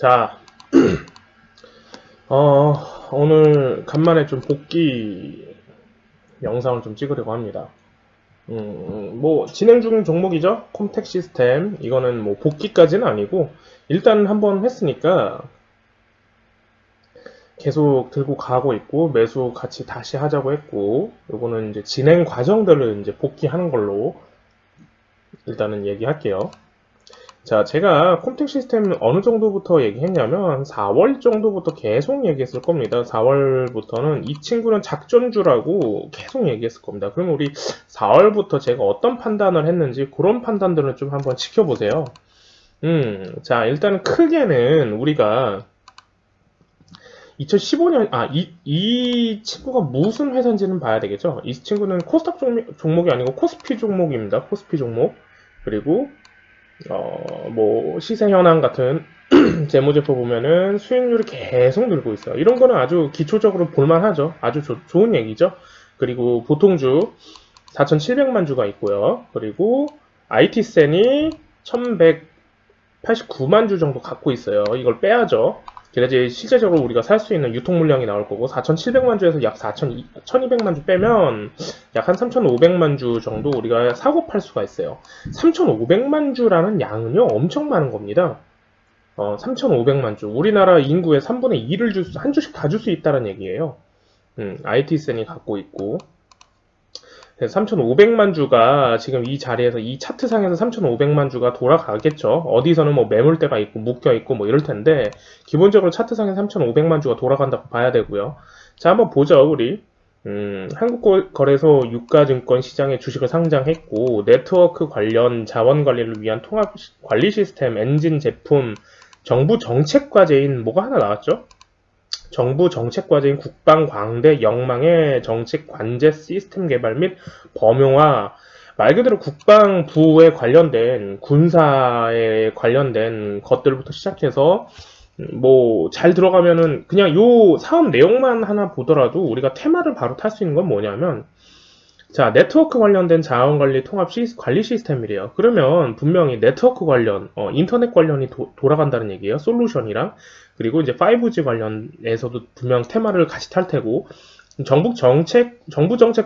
자, 오늘 간만에 좀 복귀 영상을 좀 찍으려고 합니다. 뭐 진행 중인 종목이죠. 콤텍 시스템. 이거는 뭐 복귀까지는 아니고 일단 한번 했으니까 계속 들고 가고 있고 매수 같이 다시 하자고 했고, 요거는 이제 진행 과정들을 이제 복귀하는 걸로 일단은 얘기할게요. 자, 제가 콤텍 시스템 어느 정도부터 얘기했냐면 4월 정도부터 계속 얘기했을 겁니다. 4월부터는 이 친구는 작전주라고 계속 얘기했을 겁니다. 그럼 우리 4월부터 제가 어떤 판단을 했는지 그런 판단들을 좀 한번 지켜보세요. 자, 일단 크게는 우리가 2015년, 이 친구가 무슨 회사인지는 봐야 되겠죠. 이 친구는 코스닥 종목이 아니고 코스피 종목입니다. 코스피 종목. 그리고 뭐 시세 현황 같은 재무제표 보면은 수익률이 계속 늘고 있어요. 이런 거는 아주 기초적으로 볼만하죠. 아주 좋은 얘기죠. 그리고 보통주 4,700만 주가 있고요. 그리고 IT센이 1,189만 주 정도 갖고 있어요. 이걸 빼야죠. 그래야지 실제적으로 우리가 살 수 있는 유통 물량이 나올 거고, 4,700만 주에서 약 1,200만 주 빼면 약 한 3,500만 주 정도 우리가 사고 팔 수가 있어요. 3,500만 주라는 양은요 엄청 많은 겁니다. 3,500만 주, 우리나라 인구의 3분의 2를 한 주씩 다 줄 수 있다는 얘기예요. IT센이 갖고 있고, 3,500만 주가 지금 이 자리에서 이 차트상에서 3,500만 주가 돌아가겠죠. 어디서는 뭐 매물대가 있고 묶여 있고 뭐 이럴 텐데 기본적으로 차트상에 3,500만 주가 돌아간다고 봐야 되고요. 자, 한번 보죠. 우리 한국거래소 유가증권 시장에 주식을 상장했고, 네트워크 관련 자원 관리를 위한 통합 관리 시스템, 엔진 제품, 정부 정책 과제인 뭐가 하나 나왔죠? 정부 정책 과제인 국방 광대 영망의 정책 관제 시스템 개발 및 범용화, 말 그대로 국방부에 관련된 군사에 관련된 것들부터 시작해서 뭐 잘 들어가면은 그냥 요 사업 내용만 하나 보더라도 우리가 테마를 바로 탈 수 있는 건 뭐냐면, 자, 네트워크 관련된 자원관리 통합 관리 시스템이래요. 그러면 분명히 네트워크 관련, 인터넷 관련이 돌아간다는 얘기예요. 솔루션이랑. 그리고 이제 5G 관련에서도 분명 테마를 같이 탈 테고, 정부 정책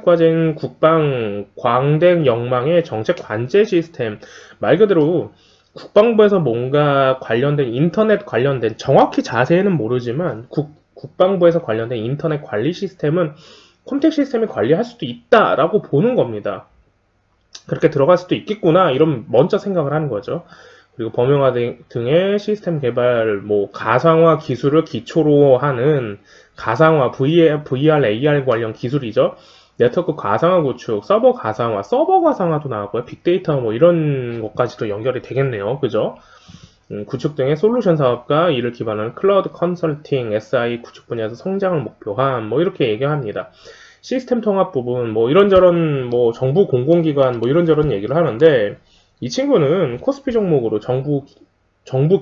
과제인 국방 광대 영망의 정책 관제 시스템, 말 그대로 국방부에서 뭔가 관련된 인터넷 관련된, 정확히 자세히는 모르지만 국방부에서 관련된 인터넷 관리 시스템은 콤텍 시스템이 관리할 수도 있다라고 보는 겁니다. 그렇게 들어갈 수도 있겠구나, 이런 먼저 생각을 하는 거죠. 그리고 범용화 등의 시스템 개발, 뭐 가상화 기술을 기초로 하는 가상화, VR, AR 관련 기술이죠. 네트워크 가상화 구축, 서버 가상화도 나왔고요. 빅데이터 뭐 이런 것까지도 연결이 되겠네요. 그죠? 구축 등의 솔루션 사업과 이를 기반한 클라우드 컨설팅, SI 구축 분야에서 성장을 목표한, 뭐 이렇게 얘기합니다. 시스템 통합 부분, 뭐 이런저런, 뭐 정부 공공기관, 뭐 이런저런 얘기를 하는데, 이 친구는 코스피 종목으로 정부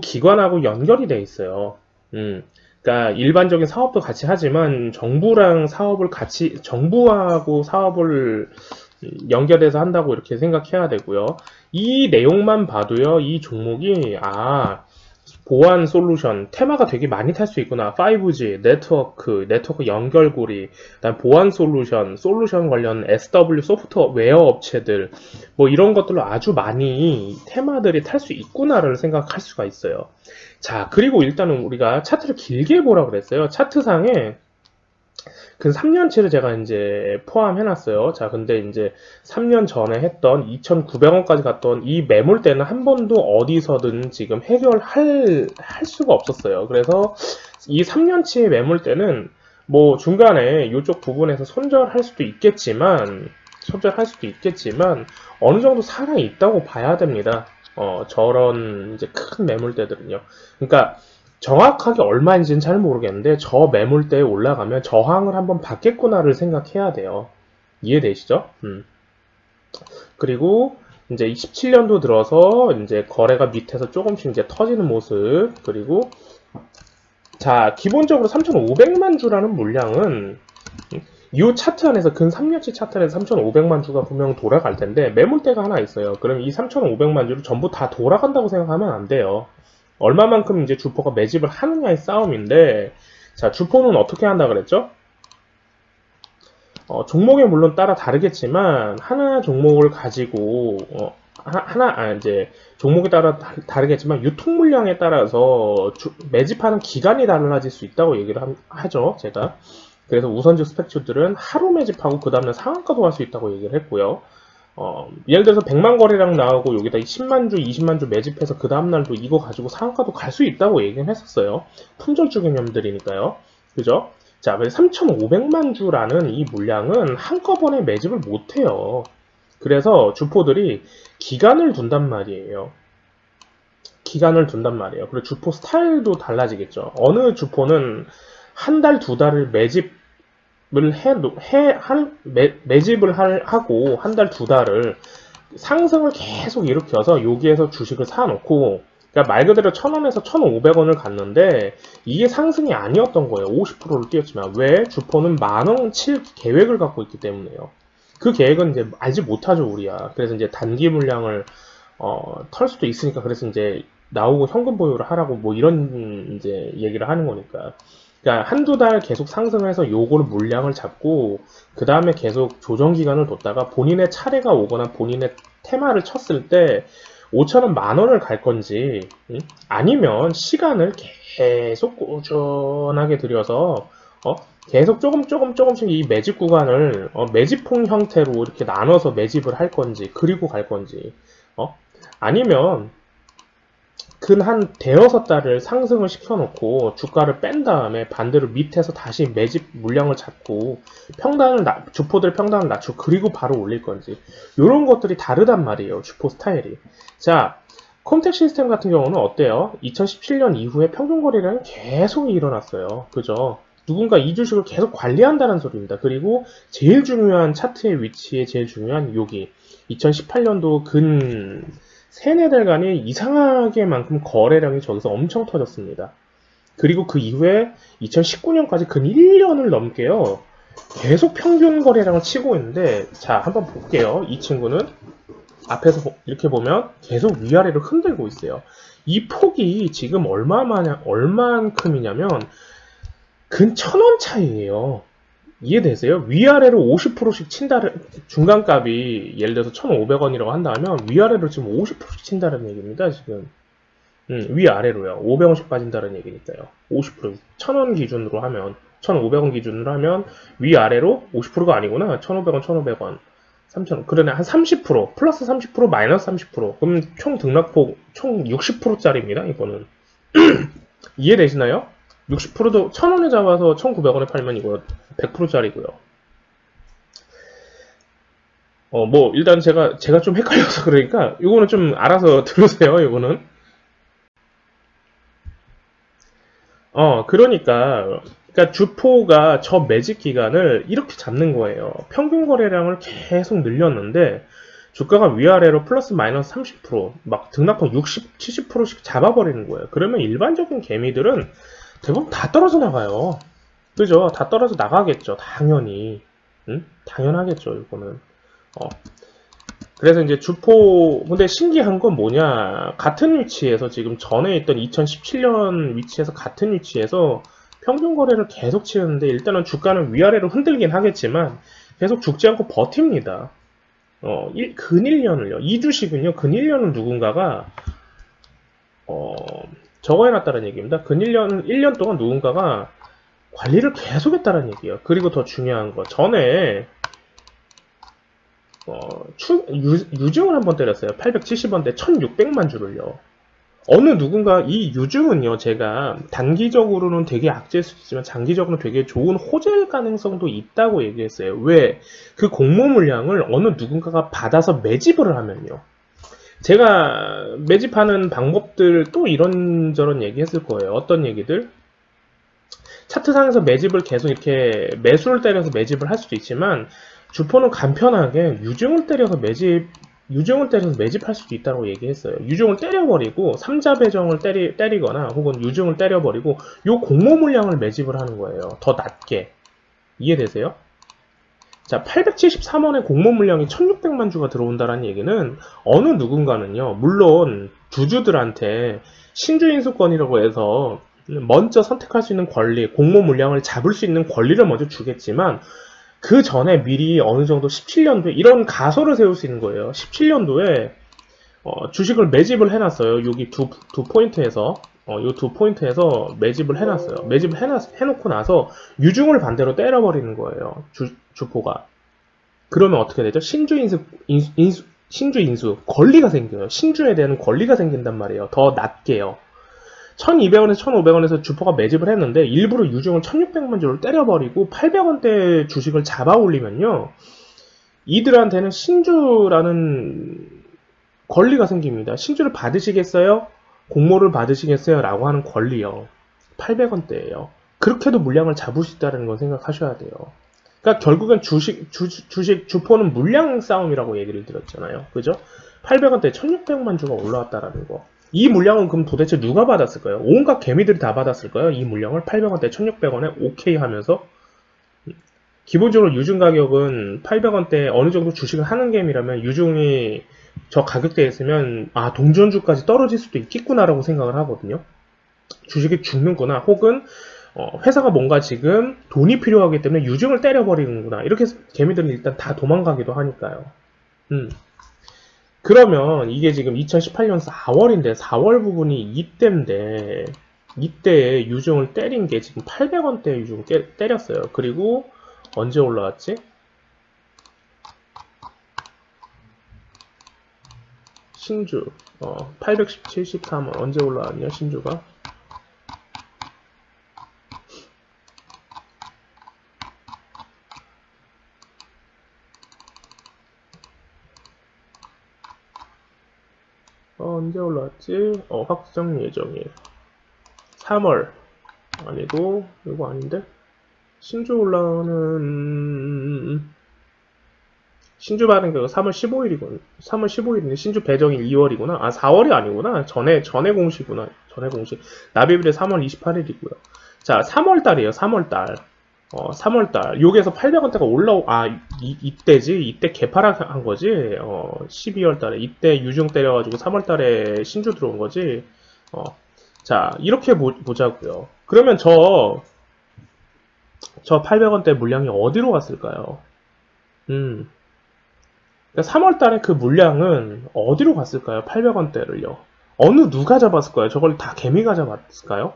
기관하고 연결이 돼 있어요. 그러니까 일반적인 사업도 같이 하지만 정부하고 사업을 연결해서 한다고 이렇게 생각해야 되고요. 이 내용만 봐도요, 이 종목이 보안 솔루션 테마가 되게 많이 탈 수 있구나. 5G, 네트워크 연결고리, 그다음 보안 솔루션 관련 SW 소프트웨어 업체들, 뭐 이런 것들로 아주 많이 테마들이 탈 수 있구나를 생각할 수가 있어요. 자, 그리고 일단은 우리가 차트를 길게 보라 그랬어요. 차트상에 그 3년치를 제가 이제 포함해놨어요. 자, 근데 이제 3년 전에 했던 2,900원까지 갔던 이 매물대는 한 번도 어디서든 지금 해결할 수가 없었어요. 그래서 이 3년치의 매물대는 뭐 중간에 이쪽 부분에서 손절할 수도 있겠지만 어느 정도 살아 있다고 봐야 됩니다. 저런 이제 큰 매물대들은요. 그러니까 정확하게 얼마인지는 잘 모르겠는데 저 매물대에 올라가면 저항을 한번 받겠구나를 생각해야 돼요. 이해되시죠? 그리고 이제 17년도 들어서 이제 거래가 밑에서 조금씩 이제 터지는 모습. 그리고 자, 기본적으로 3,500만 주라는 물량은 이 차트 안에서 근 3년치 차트 안에서 3,500만 주가 분명 돌아갈 텐데 매물대가 하나 있어요. 그럼 이 3,500만 주를 전부 다 돌아간다고 생각하면 안 돼요. 얼마만큼 이제 주포가 매집을 하느냐의 싸움인데, 자, 주포는 어떻게 한다 그랬죠? 종목에 물론 따라 다르겠지만, 하나 종목을 가지고, 이제, 종목에 따라 다르겠지만, 유통 물량에 따라서 매집하는 기간이 달라질 수 있다고 얘기를 하죠, 제가. 그래서 우선주 스펙주들은 하루 매집하고, 그 다음날 상한가도 할 수 있다고 얘기를 했고요. 예를 들어서 100만 거래량 나오고, 여기다 10만 주, 20만 주 매집해서, 그 다음날도 이거 가지고 상한가도 갈 수 있다고 얘기를 했었어요. 품절주 개념들이니까요. 그죠? 자, 3,500만 주라는 이 물량은 한꺼번에 매집을 못해요. 그래서 주포들이 기간을 둔단 말이에요. 기간을 둔단 말이에요. 그리고 주포 스타일도 달라지겠죠. 어느 주포는 한 달, 두 달을 매집을 하고 한 달, 두 달을 상승을 계속 일으켜서 여기에서 주식을 사놓고, 그러니까 말 그대로 1,000원에서 1,500원을 갔는데 이게 상승이 아니었던 거예요. 50%를 뛰었지만. 왜? 주포는 10,000원 칠 계획을 갖고 있기 때문에요. 그 계획은 이제 알지 못하죠, 우리야. 그래서 이제 단기 물량을 털 수도 있으니까, 그래서 이제 나오고 현금 보유를 하라고 뭐 이런 이제 얘기를 하는 거니까. 그러니까 한두 달 계속 상승해서 요거를 물량을 잡고 그 다음에 계속 조정 기간을 뒀다가 본인의 차례가 오거나 본인의 테마를 쳤을 때 5,000원, 10,000원을 갈 건지, 아니면 시간을 계속 꾸준하게 들여서 계속 조금씩 이 매집 구간을 매집풍 형태로 이렇게 나눠서 매집을 할 건지, 그리고 갈 건지, 아니면 근 한 대여섯 달을 상승을 시켜놓고 주가를 뺀 다음에 반대로 밑에서 다시 매집 물량을 잡고 주포들 평단을 낮추고 그리고 바로 올릴 건지, 이런 것들이 다르단 말이에요, 주포 스타일이. 자, 콤텍 시스템 같은 경우는 어때요? 2017년 이후에 평균 거래량이 계속 일어났어요. 그죠? 누군가 이 주식을 계속 관리한다는 소리입니다. 그리고 제일 중요한 차트의 위치에 제일 중요한 여기 2018년도 근 3, 4달간이 이상하게만큼 거래량이 저기서 엄청 터졌습니다. 그리고 그 이후에 2019년까지 근 1년을 넘게요, 계속 평균 거래량을 치고 있는데, 자, 한번 볼게요. 이 친구는 앞에서 이렇게 보면 계속 위아래로 흔들고 있어요. 이 폭이 지금 얼만큼이냐면 근 1,000원 차이예요. 이해되세요? 위아래로 50%씩 친다는, 중간값이 예를 들어서 1,500원이라고 한다면 위아래로 지금 50%씩 친다는 얘기입니다, 지금. 위아래로요. 500원씩 빠진다는 얘기니까요. 50%. 1,000원 기준으로 하면, 1,500원 기준으로 하면 위아래로 50%가 아니구나. 1,500원, 1,500원. 3,000원. 그러네. 한 30%, 플러스 30%, 마이너스 30%. 그럼 총 등락폭, 총 60%짜리입니다, 이거는. 이해되시나요? 60%도 1,000원에 잡아서 1,900원에 팔면 이거 100%짜리고요. 뭐 일단 제가 좀 헷갈려서 그러니까 이거는 좀 알아서 들으세요. 이거는 그러니까 주포가 저 매집 기간을 이렇게 잡는 거예요. 평균 거래량을 계속 늘렸는데 주가가 위아래로 플러스 마이너스 30%, 막 등락폭 60, 70%씩 잡아버리는 거예요. 그러면 일반적인 개미들은 대부분 다 떨어져 나가요. 그죠? 다 떨어져 나가겠죠. 당연히. 당연하겠죠, 이거는. 그래서 이제 근데 신기한 건 뭐냐. 같은 위치에서 지금 전에 있던 2017년 위치에서 같은 위치에서 평균 거래를 계속 치는데, 일단은 주가는 위아래로 흔들긴 하겠지만 계속 죽지 않고 버팁니다. 근 1년을요. 이 주식은요, 근 1년을 누군가가, 저거 해놨다는 얘기입니다. 근 1년 동안 누군가가 관리를 계속 했다는 얘기예요. 그리고 더 중요한 거, 전에 유증을 한번 때렸어요. 870원대 1600만 주를요. 어느 누군가, 이 유증은요, 제가 단기적으로는 되게 악재일 수 있지만 장기적으로는 되게 좋은 호재일 가능성도 있다고 얘기했어요. 왜? 그 공모 물량을 어느 누군가가 받아서 매집을 하면요. 제가 매집하는 방법들 또 이런저런 얘기 했을 거예요. 어떤 얘기들? 차트상에서 매집을 계속 이렇게 매수를 때려서 매집을 할 수도 있지만, 주포는 간편하게 유증을 때려서 매집할 수도 있다고 얘기했어요. 유증을 때려버리고 3자 배정을 때리거나 혹은 유증을 때려버리고 요 공모 물량을 매집을 하는 거예요. 더 낮게. 이해되세요? 자, 873원의 공모 물량이 1,600만 주가 들어온다는 얘기는 어느 누군가는요, 물론 주주들한테 신주인수권이라고 해서 먼저 선택할 수 있는 권리, 공모 물량을 잡을 수 있는 권리를 먼저 주겠지만 그 전에 미리 어느 정도 17년도에 이런 가설을 세울 수 있는 거예요. 17년도에 주식을 매집을 해놨어요. 여기 두 포인트에서 요 두 포인트에서 매집을 해놨어요. 매집을 해놓고 나서 유중을 반대로 때려버리는 거예요. 주포가. 그러면 어떻게 되죠? 신주인수 권리가 생겨요. 신주에 대한 권리가 생긴단 말이에요. 더 낮게요. 1200원에서 1500원에서 주포가 매집을 했는데 일부러 유중을 1600만 주를 때려버리고 800원대 주식을 잡아 올리면요. 이들한테는 신주라는 권리가 생깁니다. 신주를 받으시겠어요? 공모를 받으시겠어요? 라고 하는 권리요. 800원대예요. 그렇게도 물량을 잡을 수 있다는 걸 생각하셔야 돼요. 그러니까 결국엔 주포는 물량 싸움이라고 얘기를 드렸잖아요. 그죠? 800원대 1600만 주가 올라왔다라는 거. 이 물량은 그럼 도대체 누가 받았을까요? 온갖 개미들이 다 받았을까요? 이 물량을 800원대 1600원에 오케이 하면서 기본적으로 유중 가격은 800원대 어느 정도 주식을 하는 개미라면 유중이 저 가격대에 있으면 아 동전주까지 떨어질 수도 있겠구나라고 생각을 하거든요. 주식이 죽는구나 혹은 회사가 뭔가 지금 돈이 필요하기 때문에 유중을 때려버리는구나 이렇게 해서 개미들은 일단 다 도망가기도 하니까요. 그러면 이게 지금 2018년 4월인데 4월 부분이 이때인데 이때에 유중을 때린 게 지금 800원대 유중 때렸어요. 그리고 언제 올라왔지? 신주 873원 언제 올라왔냐 신주가? 언제 올라왔지? 확정 예정일 3월 아니고 이거 아닌데? 신주 올라오는 신주 받은 게 3월 15일이군. 3월 15일인데 신주 배정일 2월이구나. 아 4월이 아니구나. 전에 공시구나. 전에 공시. 납입일이 3월 28일이고요. 자 3월달이에요. 3월달. 3월달. 여기에서 800원대가 이때지. 이때 개파락한 거지. 12월달에 이때 유중 때려가지고 3월달에 신주 들어온 거지. 자 이렇게 보자고요. 그러면 저 800원대 물량이 어디로 갔을까요? 3월달에 그 물량은 어디로 갔을까요? 800원대를요. 누가 잡았을까요? 저걸 다 개미가 잡았을까요?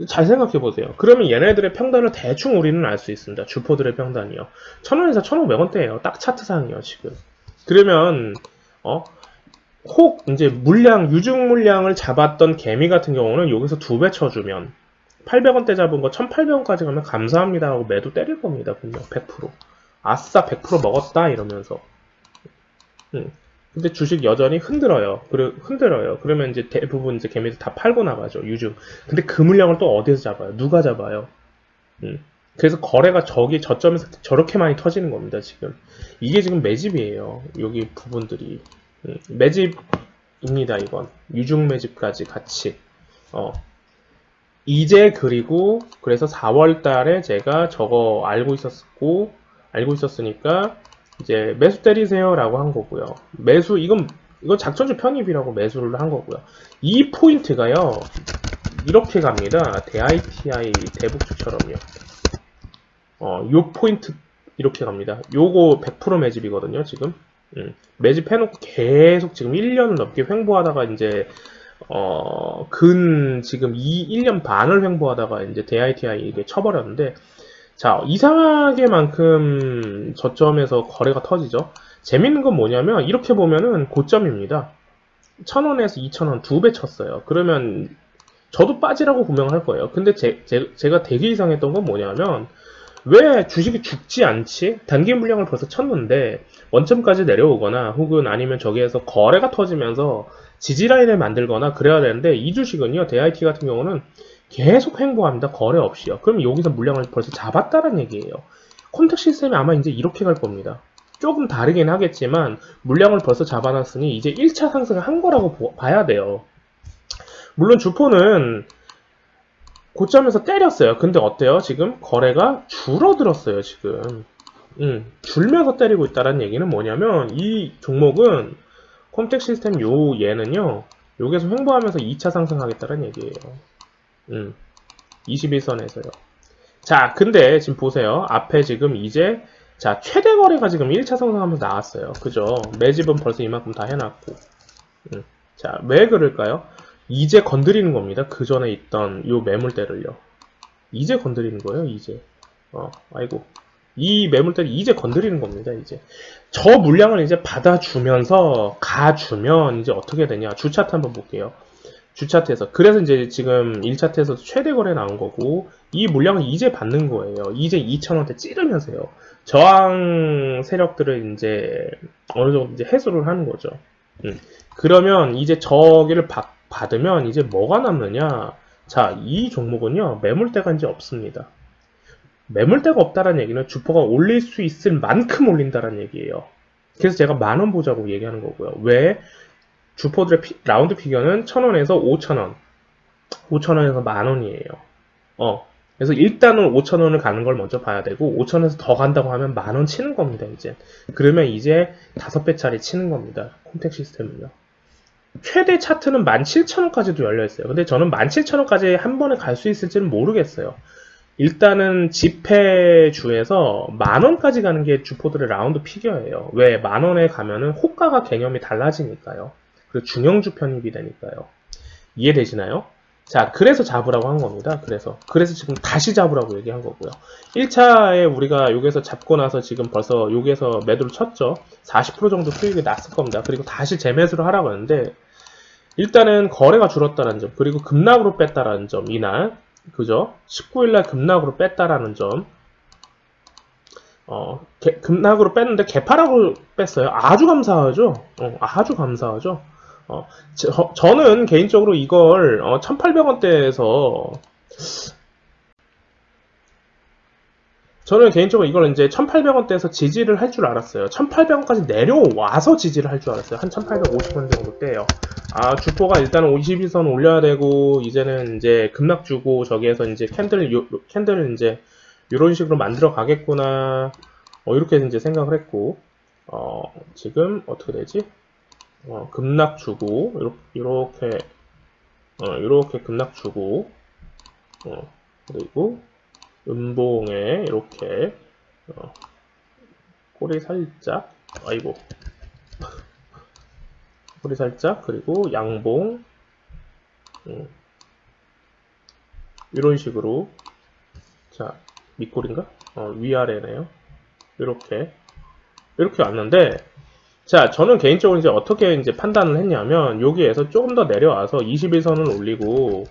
잘 생각해보세요. 그러면 얘네들의 평단을 대충 우리는 알 수 있습니다. 주포들의 평단이요. 1000원에서 1500원대예요. 딱 차트상이요, 지금. 그러면, 혹, 이제 유중 물량을 잡았던 개미 같은 경우는 여기서 2배 쳐주면, 800원대 잡은 거 1800원까지 가면 감사합니다 하고 매도 때릴 겁니다, 분명. 100%. 아싸, 100% 먹었다, 이러면서. 근데 주식 여전히 흔들어요. 그러면 이제 대부분 이제 개미들 다 팔고 나가죠. 유중. 근데 그 물량을 또 어디서 잡아요? 누가 잡아요? 그래서 거래가 저점에서 저렇게 많이 터지는 겁니다, 지금. 이게 지금 매집이에요. 여기 부분들이. 매집입니다, 이건. 유중 매집까지 같이. 이제 그래서 4월 달에 제가 저거 알고 있었으니까 이제 매수 때리세요 라고 한 거고요. 이건 작전주 편입이라고 매수를 한 거고요. 이 포인트가요 이렇게 갑니다. DITI 대북주처럼요. 요 포인트 이렇게 갑니다. 요거 100% 매집이거든요, 지금. 매집해놓고 계속 지금 1년을 넘게 횡보하다가 이제 지금 1년 반을 횡보하다가 이제 DITI 이게 쳐버렸는데, 자, 이상하게만큼 저점에서 거래가 터지죠. 재밌는 건 뭐냐면, 이렇게 보면은 고점입니다. 1000원에서 2000원 2배 쳤어요. 그러면, 저도 빠지라고 분명할 거예요. 근데 제가 되게 이상했던 건 뭐냐면, 왜 주식이 죽지 않지? 단기 물량을 벌써 쳤는데, 원점까지 내려오거나, 혹은 아니면 저기에서 거래가 터지면서 지지라인을 만들거나 그래야 되는데, 이 주식은요, DIT 같은 경우는 계속 횡보합니다. 거래 없이요. 그럼 여기서 물량을 벌써 잡았다는 얘기예요. 콘택 시스템이 아마 이제 이렇게 갈 겁니다. 조금 다르긴 하겠지만 물량을 벌써 잡아놨으니 이제 1차 상승을 한 거라고 봐야 돼요. 물론 주포는 고점에서 때렸어요. 근데 어때요? 지금 거래가 줄어들었어요. 지금 줄면서 때리고 있다는 얘기는 뭐냐면 이 종목은 콘택 시스템 얘는요 여기서 횡보하면서 2차 상승하겠다는 얘기예요. 21선에서요. 자, 근데 지금 보세요. 앞에 지금 이제 자, 최대 거래가 지금 1차 상승하면서 나왔어요. 그죠? 매집은 벌써 이만큼 다 해놨고. 자, 왜 그럴까요? 이제 건드리는 겁니다. 그 전에 있던 요 매물대를요. 이제 건드리는 거예요, 이제. 아이고. 이 매물대를 이제 건드리는 겁니다, 이제. 저 물량을 이제 받아주면서 가주면 이제 어떻게 되냐. 주차트 한번 볼게요. 주차트에서. 그래서 이제 지금 1차트에서 최대 거래 나온 거고, 이 물량을 이제 받는 거예요. 이제 2,000원대 찌르면서요. 저항 세력들을 이제 어느 정도 이제 해소를 하는 거죠. 그러면 이제 저기를 받으면 이제 뭐가 남느냐. 자, 이 종목은요, 매물대가 이제 없습니다. 매물대가 없다는 얘기는 주포가 올릴 수 있을 만큼 올린다는 얘기예요. 그래서 제가 10,000원 보자고 얘기하는 거고요. 왜? 주포들의 라운드 피겨는 1,000원에서 5,000원, 5,000원에서 10,000원이에요. 그래서 일단은 5,000원을 가는 걸 먼저 봐야 되고, 5,000원에서 더 간다고 하면 10,000원 치는 겁니다, 이제. 그러면 이제 5배짜리 치는 겁니다, 콤텍 시스템은요. 최대 차트는 17,000원까지도 열려있어요. 근데 저는 17,000원까지 한 번에 갈 수 있을지는 모르겠어요. 일단은 집회주에서 10,000원까지 가는 게 주포들의 라운드 피겨예요. 왜? 10,000원에 가면은 호가가 개념이 달라지니까요. 그리고 중형주 편입이 되니까요. 이해되시나요? 자, 그래서 잡으라고 한 겁니다. 그래서 지금 다시 잡으라고 얘기한 거고요. 1차에 우리가 여기서 잡고 나서 지금 벌써 여기에서 매도를 쳤죠. 40% 정도 수익이 났을 겁니다. 그리고 다시 재매수를 하라고 했는데, 일단은 거래가 줄었다는 점, 그리고 급락으로 뺐다라는 점, 이날. 그죠? 19일날 급락으로 뺐다라는 점. 급락으로 뺐는데 개파락으로 뺐어요. 아주 감사하죠? 아주 감사하죠? 저는 개인적으로 이걸 1,800원대에서 저는 개인적으로 이걸 이제 1,800원대에서 지지를 할 줄 알았어요. 1,800원까지 내려와서 지지를 할 줄 알았어요. 한 1,850원 정도 때요. 주포가 일단은 51선 올려야 되고, 이제는 이제 급락 주고, 저기에서 이제 캔들을 이제 이런 식으로 만들어 가겠구나. 이렇게 이제 생각을 했고, 지금 어떻게 되지? 급락 주고, 이렇게 급락 주고, 그리고 음봉에 이렇게 꼬리 살짝, 아이고, 꼬리 살짝, 그리고 양봉, 이런 식으로. 자, 밑꼬리인가? 위아래네요. 이렇게 왔는데, 자, 저는 개인적으로 이제 어떻게 이제 판단을 했냐면, 여기에서 조금 더 내려와서 21선을 올리고,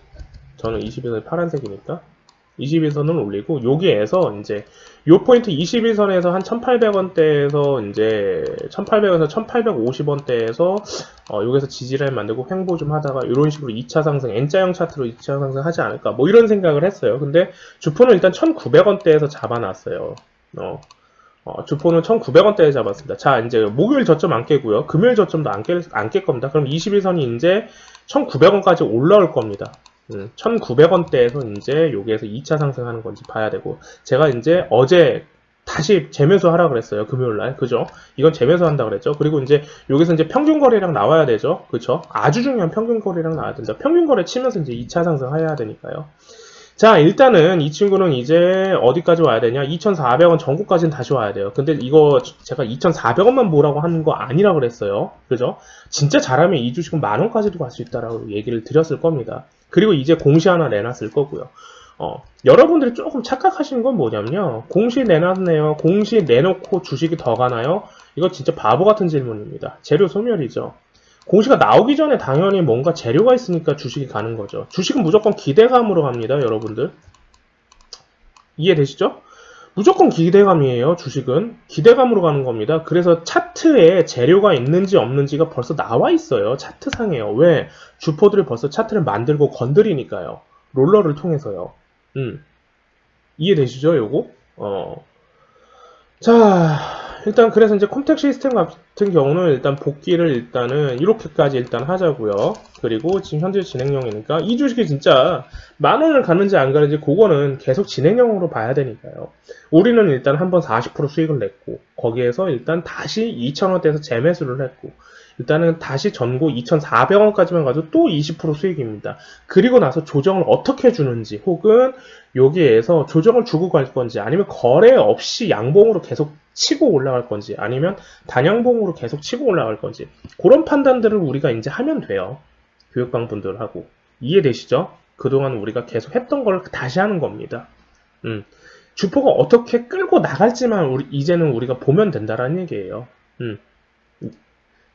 저는 21선이 파란색이니까 21선을 올리고, 여기에서 이제 요 포인트 21선에서 한 1,800원대에서 이제 1,800원에서 1,850원대에서 여기서 지지라인 만들고 횡보 좀 하다가 이런 식으로 2차 상승, N자형 차트로 2차 상승 하지 않을까, 뭐 이런 생각을 했어요. 근데 주포는 일단 1,900원대에서 잡아놨어요. 주포는 1,900원대에 잡았습니다. 자, 이제 목요일 저점 안 깨고요. 금요일 저점도 안 깰 겁니다. 그럼 21선이 이제 1,900원까지 올라올 겁니다. 1,900원대에서 이제 여기에서 2차 상승하는 건지 봐야 되고, 제가 이제 어제 다시 재매수 하라 그랬어요. 금요일날. 그죠? 이건 재매수 한다 그랬죠. 그리고 이제 여기서 이제 평균 거래량 나와야 되죠. 그쵸? 아주 중요한 평균 거래량 나와야 된다. 평균 거래 치면서 이제 2차 상승해야 되니까요. 자, 일단은 이 친구는 이제 어디까지 와야 되냐? 2,400원 전고까지는 다시 와야 돼요. 근데 이거 제가 2,400원만 보라고 하는 거 아니라 그랬어요. 그죠? 진짜 잘하면 이 주식은 10,000원까지도 갈 수 있다라고 얘기를 드렸을 겁니다. 그리고 이제 공시 하나 내놨을 거고요. 여러분들이 조금 착각하시는 건 뭐냐면요. 공시 내놨네요. 공시 내놓고 주식이 더 가나요? 이거 진짜 바보 같은 질문입니다. 재료 소멸이죠. 공시가 나오기 전에 당연히 뭔가 재료가 있으니까 주식이 가는 거죠. 주식은 무조건 기대감으로 갑니다, 여러분들. 이해되시죠? 무조건 기대감이에요, 주식은. 기대감으로 가는 겁니다. 그래서 차트에 재료가 있는지 없는지가 벌써 나와 있어요. 차트상에요. 왜? 주포들이 벌써 차트를 만들고 건드리니까요. 롤러를 통해서요. 이해되시죠, 요거? 자, 일단 그래서 이제 콤텍 시스템 같은 경우는 일단 복귀를 일단은 이렇게까지 일단 하자고요. 그리고 지금 현재 진행형이니까 이 주식이 진짜 10,000원을 가는지 안 가는지 그거는 계속 진행형으로 봐야 되니까요. 우리는 일단 한번 40% 수익을 냈고, 거기에서 일단 다시 2,000원대에서 재매수를 했고, 일단은 다시 전고 2,400원까지만 가도 또 20% 수익입니다. 그리고 나서 조정을 어떻게 주는지, 혹은 여기에서 조정을 주고 갈 건지, 아니면 거래 없이 양봉으로 계속 치고 올라갈 건지, 아니면 단양봉으로 계속 치고 올라갈 건지, 그런 판단들을 우리가 이제 하면 돼요. 교육방분들하고. 이해되시죠? 그동안 우리가 계속 했던 걸 다시 하는 겁니다. 주포가 어떻게 끌고 나갈지만 이제는 우리가 보면 된다라는 얘기예요.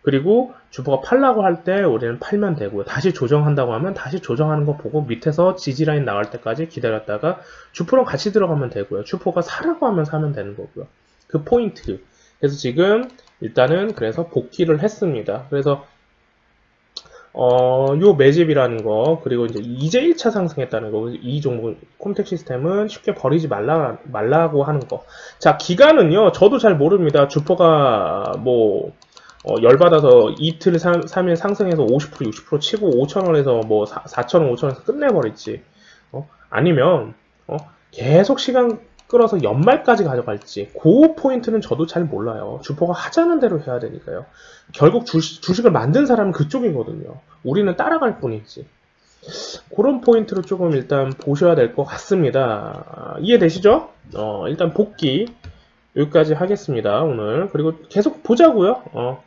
그리고 주포가 팔라고 할 때 우리는 팔면 되고요. 다시 조정한다고 하면 다시 조정하는 거 보고 밑에서 지지라인 나갈 때까지 기다렸다가 주포랑 같이 들어가면 되고요. 주포가 사라고 하면 사면 되는 거고요. 그 포인트. 그래서 지금 일단은 그래서 복귀를 했습니다. 그래서 요 매집이라는 거, 그리고 이제 1차 상승했다는 거, 이 종목, 콤텍 시스템은 쉽게 버리지 말라고 하는 거. 자, 기간은요, 저도 잘 모릅니다. 주포가 열받아서 이틀, 3일 상승해서 50%, 60% 치고 5,000원에서 4,000원, 5,000원에서 끝내버릴지, 아니면, 계속 시간 끌어서 연말까지 가져갈지, 그 포인트는 저도 잘 몰라요. 주포가 하자는 대로 해야 되니까요. 결국 주식을 만든 사람은 그쪽이거든요. 우리는 따라갈 뿐이지. 그런 포인트로 조금 일단 보셔야 될 것 같습니다. 이해되시죠? 일단 복귀 여기까지 하겠습니다. 오늘. 그리고 계속 보자고요.